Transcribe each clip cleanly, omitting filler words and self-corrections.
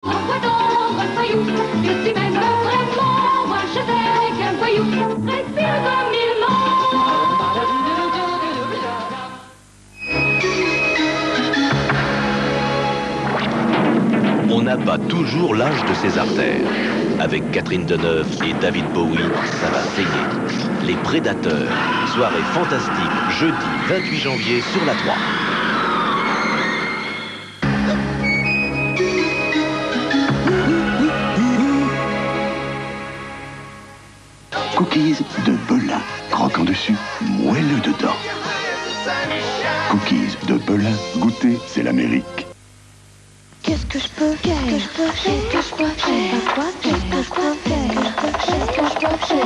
Envoie donc un voyou, je suis même vraiment, moi je sais qu'un voyou respire comme il ment. On n'a pas toujours l'âge de ses artères. Avec Catherine Deneuve et David Bowie, ça va saigner. Les Prédateurs, soirée fantastique, jeudi 28 janvier sur la 3. Cookies de Belin, croquant dessus, moelleux dedans. Cookies de Belin, goûter, c'est l'Amérique. Qu'est-ce que je peux faire? Qu'est-ce que je peux faire? Qu'est-ce que je peux faire? Qu'est-ce que je peux faire?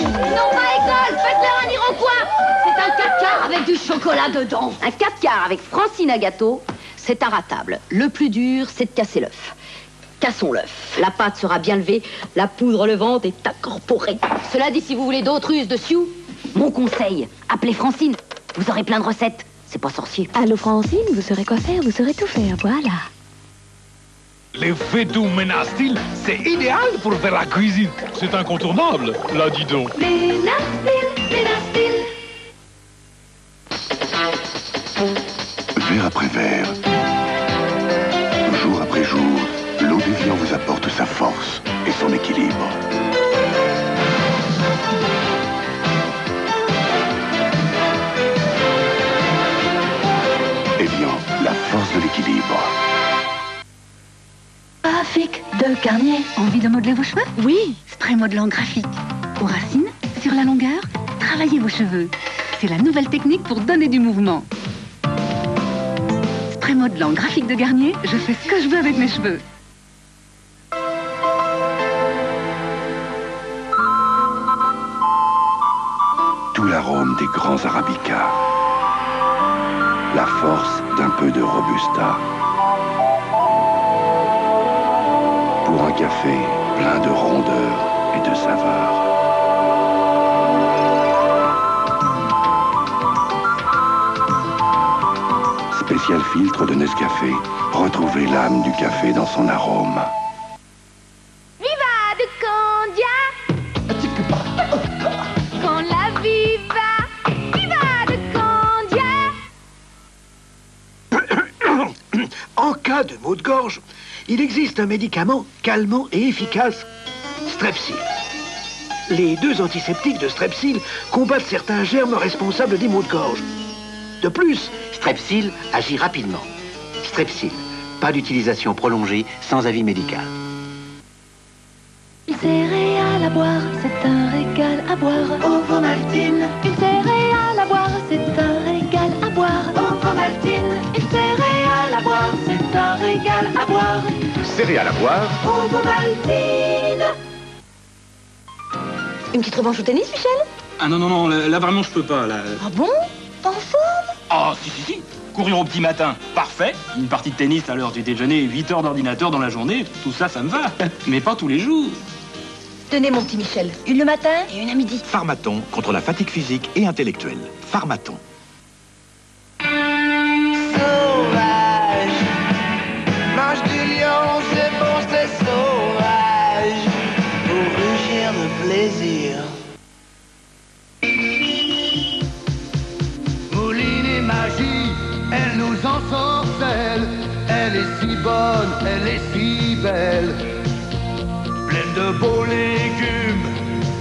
Non, Michael, faites-leur un iroquois. C'est un 4 quarts avec du chocolat dedans. Un 4 quarts avec Francine à gâteau, c'est inratable. Le plus dur, c'est de casser l'œuf. Cassons l'œuf. La pâte sera bien levée, la poudre levante est incorporée. Cela dit, si vous voulez d'autres ruses de Sioux, mon conseil, appelez Francine. Vous aurez plein de recettes. C'est pas sorcier. Allô Francine, vous saurez quoi faire, vous saurez tout faire, voilà. L'effet doux Ménastil, c'est idéal pour faire la cuisine. C'est incontournable, là dis donc. Ménastil, Ménastil. Verre après verre, jour après jour, l'eau d'Évian vous apporte sa force et son équilibre. Évian, la force de l'équilibre. Graphique de Garnier. Envie de modeler vos cheveux? Oui. Spray modelant graphique. Aux racines, sur la longueur, travaillez vos cheveux. C'est la nouvelle technique pour donner du mouvement. Spray modelant graphique de Garnier, je fais ce que je veux avec mes cheveux. Tout l'arôme des grands arabicas. La force d'un peu de robusta. Pour un café plein de rondeur et de saveur. Spécial filtre de Nescafé. Retrouvez l'âme du café dans son arôme. Viva de Candia. Quand la vie va. Viva de Candia. En cas de maux de gorge, il existe un médicament calmant et efficace, Strepsil. Les deux antiseptiques de Strepsil combattent certains germes responsables des maux de gorge. De plus, Strepsil agit rapidement. Strepsil, pas d'utilisation prolongée sans avis médical. Une céréale à boire, c'est un régal à boire. Ovomaltine. Une céréale à boire, c'est un régal à boire. Ovomaltine. Une céréale à boire, c'est un régal à boire. Céréales à boire. Ovomaltine. Une petite revanche au tennis, Michel? Ah non, là vraiment je peux pas, là. Ah bon? En forme? Ah si. Courir au petit matin, parfait. Une partie de tennis à l'heure du déjeuner, 8 heures d'ordinateur dans la journée, tout ça, ça me va. Mais pas tous les jours. Tenez, mon petit Michel. Une le matin et une à midi. Pharmaton contre la fatigue physique et intellectuelle. Pharmaton. Sauvage, mange du lion, c'est bon, c'est sauvage, pour rugir de plaisir. Mouline est magie, elle nous ensorcelle, elle est si bonne, elle est si belle. Pleine de beaux légumes,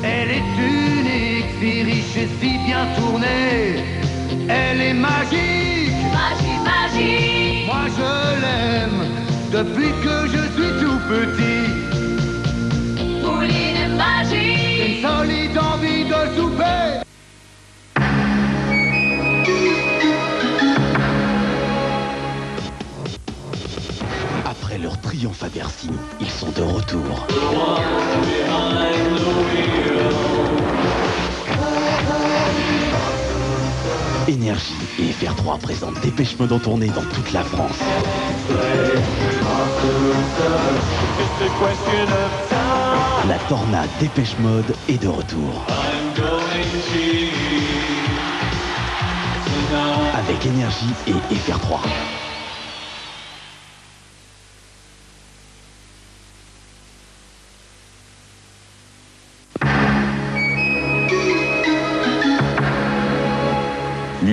elle est unique, si riche et si bien tournée. Elle est magique, Magie. moi je l'aime, depuis que je suis tout petit. Mouline magie. Une solide envie de souper. Après leur triomphe à Bercy, ils sont de retour. Énergie et FR3 présentent Dépêche Mode en tournée dans toute la France. La tornade Dépêche Mode est de retour. Avec Énergie et FR3.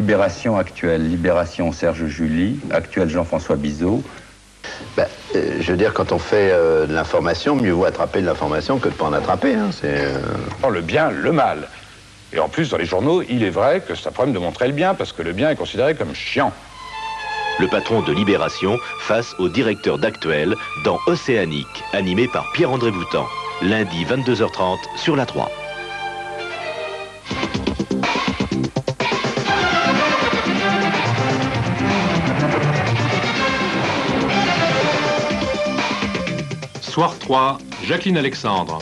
Libération actuelle, Libération Serge Julie, actuelle Jean-François Bizot. Je veux dire, quand on fait de l'information, mieux vaut attraper de l'information que de ne pas en attraper. Hein. Le bien, le mal. Et en plus, dans les journaux, il est vrai que c'est un problème de montrer le bien, parce que le bien est considéré comme chiant. Le patron de Libération face au directeur d'Actuel dans Océanique, animé par Pierre-André Boutan. Lundi 22h30 sur la 3. Soir 3, Jacqueline Alexandre.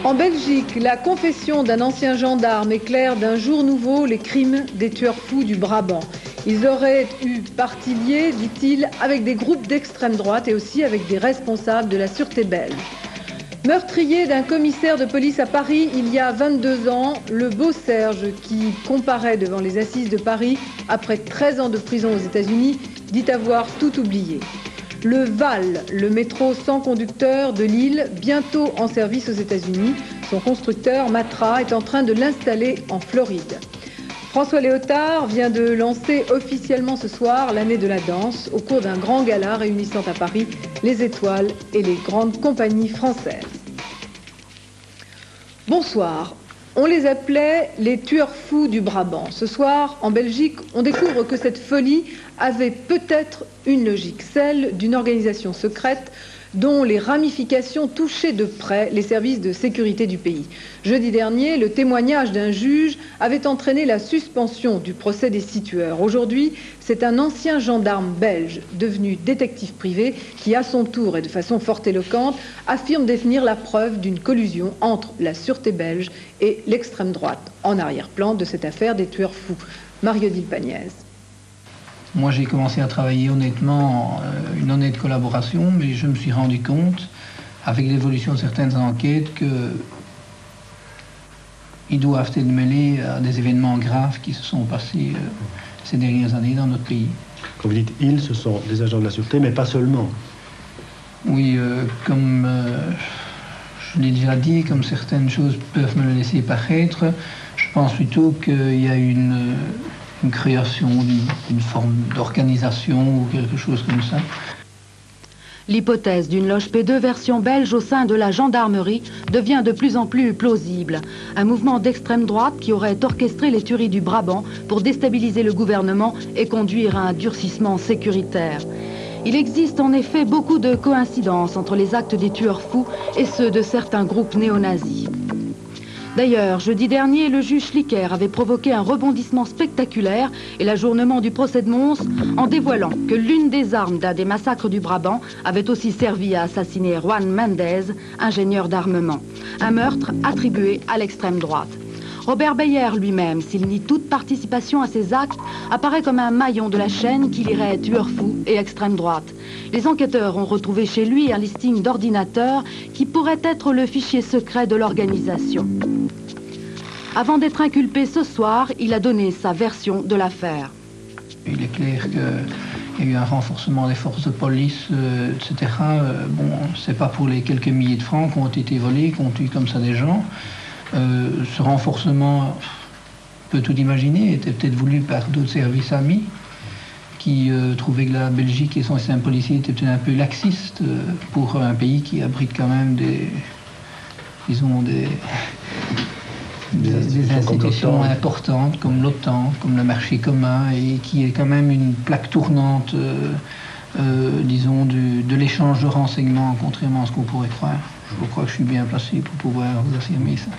En Belgique, la confession d'un ancien gendarme éclaire d'un jour nouveau les crimes des tueurs fous du Brabant. Ils auraient eu partie liée, dit-il, avec des groupes d'extrême droite et aussi avec des responsables de la sûreté belge. Meurtrier d'un commissaire de police à Paris il y a 22 ans, le beau Serge, qui comparaît devant les assises de Paris après 13 ans de prison aux États-Unis, dit avoir tout oublié. Le VAL, le métro sans conducteur de Lille, bientôt en service aux États-Unis. Son constructeur, Matra, est en train de l'installer en Floride. François Léotard vient de lancer officiellement ce soir l'année de la danse au cours d'un grand gala réunissant à Paris les étoiles et les grandes compagnies françaises. Bonsoir. On les appelait les tueurs fous du Brabant. Ce soir, en Belgique, on découvre que cette folie avait peut-être une logique, celle d'une organisation secrète dont les ramifications touchaient de près les services de sécurité du pays. Jeudi dernier, le témoignage d'un juge avait entraîné la suspension du procès des 6 tueurs. Aujourd'hui, c'est un ancien gendarme belge, devenu détective privé, qui à son tour et de façon fort éloquente, affirme détenir la preuve d'une collusion entre la sûreté belge et l'extrême droite, en arrière-plan de cette affaire des tueurs fous. Mario-Odile Pagnès. Moi, j'ai commencé à travailler honnêtement, une honnête collaboration, mais je me suis rendu compte, avec l'évolution de certaines enquêtes, qu'ils doivent être mêlés à des événements graves qui se sont passés ces dernières années dans notre pays. Quand vous dites « ils », ce sont des agents de la sûreté, mais pas seulement. Oui, comme je l'ai déjà dit, comme certaines choses peuvent me le laisser paraître, je pense plutôt qu'il y a une création d'une forme d'organisation ou quelque chose comme ça. L'hypothèse d'une loge P2 version belge au sein de la gendarmerie devient de plus en plus plausible. Un mouvement d'extrême droite qui aurait orchestré les tueries du Brabant pour déstabiliser le gouvernement et conduire à un durcissement sécuritaire. Il existe en effet beaucoup de coïncidences entre les actes des tueurs fous et ceux de certains groupes néo-nazis. D'ailleurs, jeudi dernier, le juge Schlicker avait provoqué un rebondissement spectaculaire et l'ajournement du procès de Mons en dévoilant que l'une des armes d'un des massacres du Brabant avait aussi servi à assassiner Juan Mendez, ingénieur d'armement. Un meurtre attribué à l'extrême droite. Robert Beyer lui-même, s'il nie toute participation à ces actes, apparaît comme un maillon de la chaîne qui lirait tueur fou et extrême droite. Les enquêteurs ont retrouvé chez lui un listing d'ordinateurs qui pourrait être le fichier secret de l'organisation. Avant d'être inculpé ce soir, il a donné sa version de l'affaire. Il est clair qu'il y a eu un renforcement des forces de police, etc. Bon, c'est pas pour les quelques milliers de francs qui ont été volés, qu'on tue comme ça des gens. Ce renforcement, on peut tout imaginer, était peut-être voulu par d'autres services amis qui trouvaient que la Belgique et son système policier étaient peut-être un peu laxiste pour un pays qui abrite quand même des institutions importantes comme l'OTAN, comme le marché commun, et qui est quand même une plaque tournante, disons, de l'échange de renseignements, contrairement à ce qu'on pourrait croire. Je crois que je suis bien placé pour pouvoir vous affirmer ça.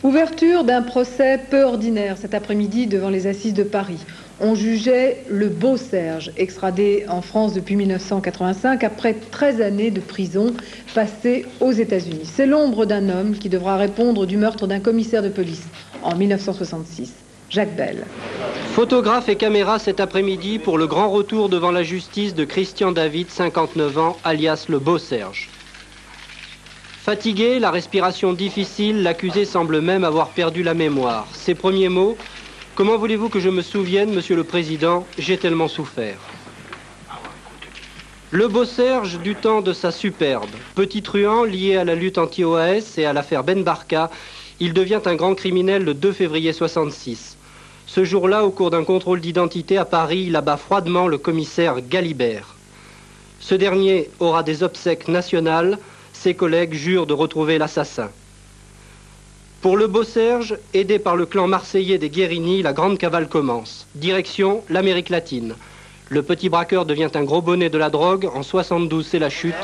Ouverture d'un procès peu ordinaire cet après-midi devant les assises de Paris. On jugeait le beau Serge, extradé en France depuis 1985 après 13 années de prison passées aux États-Unis. C'est l'ombre d'un homme qui devra répondre du meurtre d'un commissaire de police en 1966. Jacques Bell. Photographe et caméra cet après-midi pour le grand retour devant la justice de Christian David, 59 ans, alias le beau Serge. Fatigué, la respiration difficile, l'accusé semble même avoir perdu la mémoire. Ses premiers mots: « Comment voulez-vous que je me souvienne, monsieur le président, j'ai tellement souffert ». Le beau Serge du temps de sa superbe. Petit truand lié à la lutte anti-OAS et à l'affaire Ben Barka, il devient un grand criminel le 2 février 66. Ce jour-là, au cours d'un contrôle d'identité à Paris, il abat froidement le commissaire Galibert. Ce dernier aura des obsèques nationales. Ses collègues jurent de retrouver l'assassin. Pour le beau Serge, aidé par le clan marseillais des Guérini, la grande cavale commence. Direction l'Amérique latine. Le petit braqueur devient un gros bonnet de la drogue. En 72, c'est la chute.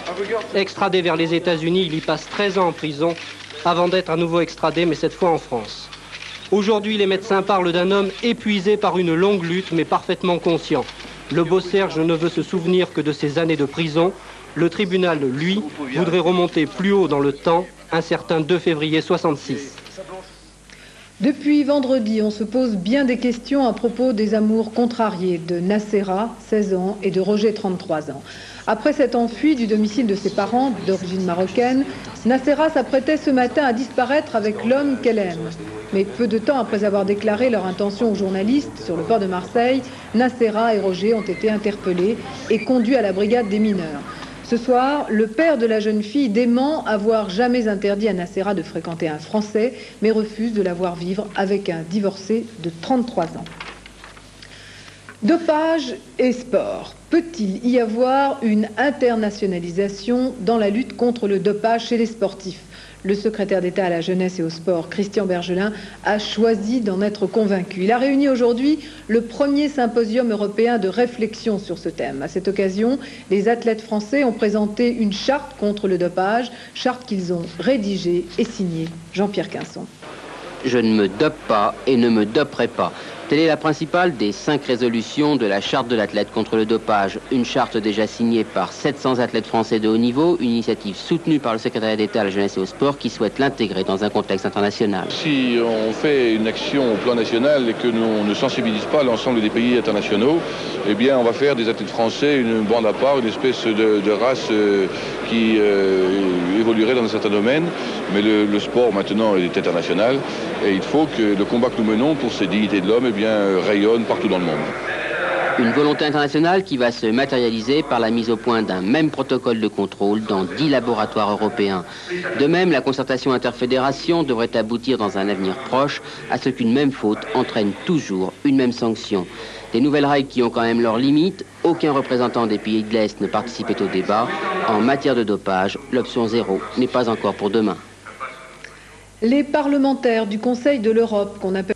Extradé vers les États-Unis, il y passe 13 ans en prison avant d'être à nouveau extradé, mais cette fois en France. Aujourd'hui, les médecins parlent d'un homme épuisé par une longue lutte, mais parfaitement conscient. Le beau Serge ne veut se souvenir que de ses années de prison. Le tribunal, lui, voudrait remonter plus haut dans le temps, un certain 2 février 66. Depuis vendredi, on se pose bien des questions à propos des amours contrariés de Nacera, 16 ans, et de Roger, 33 ans. Après s'être enfui du domicile de ses parents, d'origine marocaine, Nacera s'apprêtait ce matin à disparaître avec l'homme qu'elle aime. Mais peu de temps après avoir déclaré leur intention aux journalistes sur le port de Marseille, Nacera et Roger ont été interpellés et conduits à la brigade des mineurs. Ce soir, le père de la jeune fille dément avoir jamais interdit à Nacera de fréquenter un Français, mais refuse de la voir vivre avec un divorcé de 33 ans. Dopage et sport. Peut-il y avoir une internationalisation dans la lutte contre le dopage chez les sportifs? Le secrétaire d'État à la jeunesse et au sport, Christian Bergelin, a choisi d'en être convaincu. Il a réuni aujourd'hui le premier symposium européen de réflexion sur ce thème. À cette occasion, les athlètes français ont présenté une charte contre le dopage, charte qu'ils ont rédigée et signée. Jean-Pierre Quinson. Je ne me dope pas et ne me doperai pas. Telle est la principale des 5 résolutions de la charte de l'athlète contre le dopage. Une charte déjà signée par 700 athlètes français de haut niveau, une initiative soutenue par le secrétariat d'État à la jeunesse et au sport qui souhaite l'intégrer dans un contexte international. Si on fait une action au plan national et que nous ne sensibilise pas l'ensemble des pays internationaux, eh bien on va faire des athlètes français une bande à part, une espèce de race qui évoluerait dans un certain domaine. Mais le sport maintenant est international et il faut que le combat que nous menons pour ces dignités de l'homme rayonne partout dans le monde. Une volonté internationale qui va se matérialiser par la mise au point d'un même protocole de contrôle dans 10 laboratoires européens. De même, la concertation interfédération devrait aboutir dans un avenir proche à ce qu'une même faute entraîne toujours une même sanction. Des nouvelles règles qui ont quand même leurs limites. Aucun représentant des pays de l'Est ne participait au débat. En matière de dopage, l'option 0 n'est pas encore pour demain. Les parlementaires du Conseil de l'Europe, qu'on appelle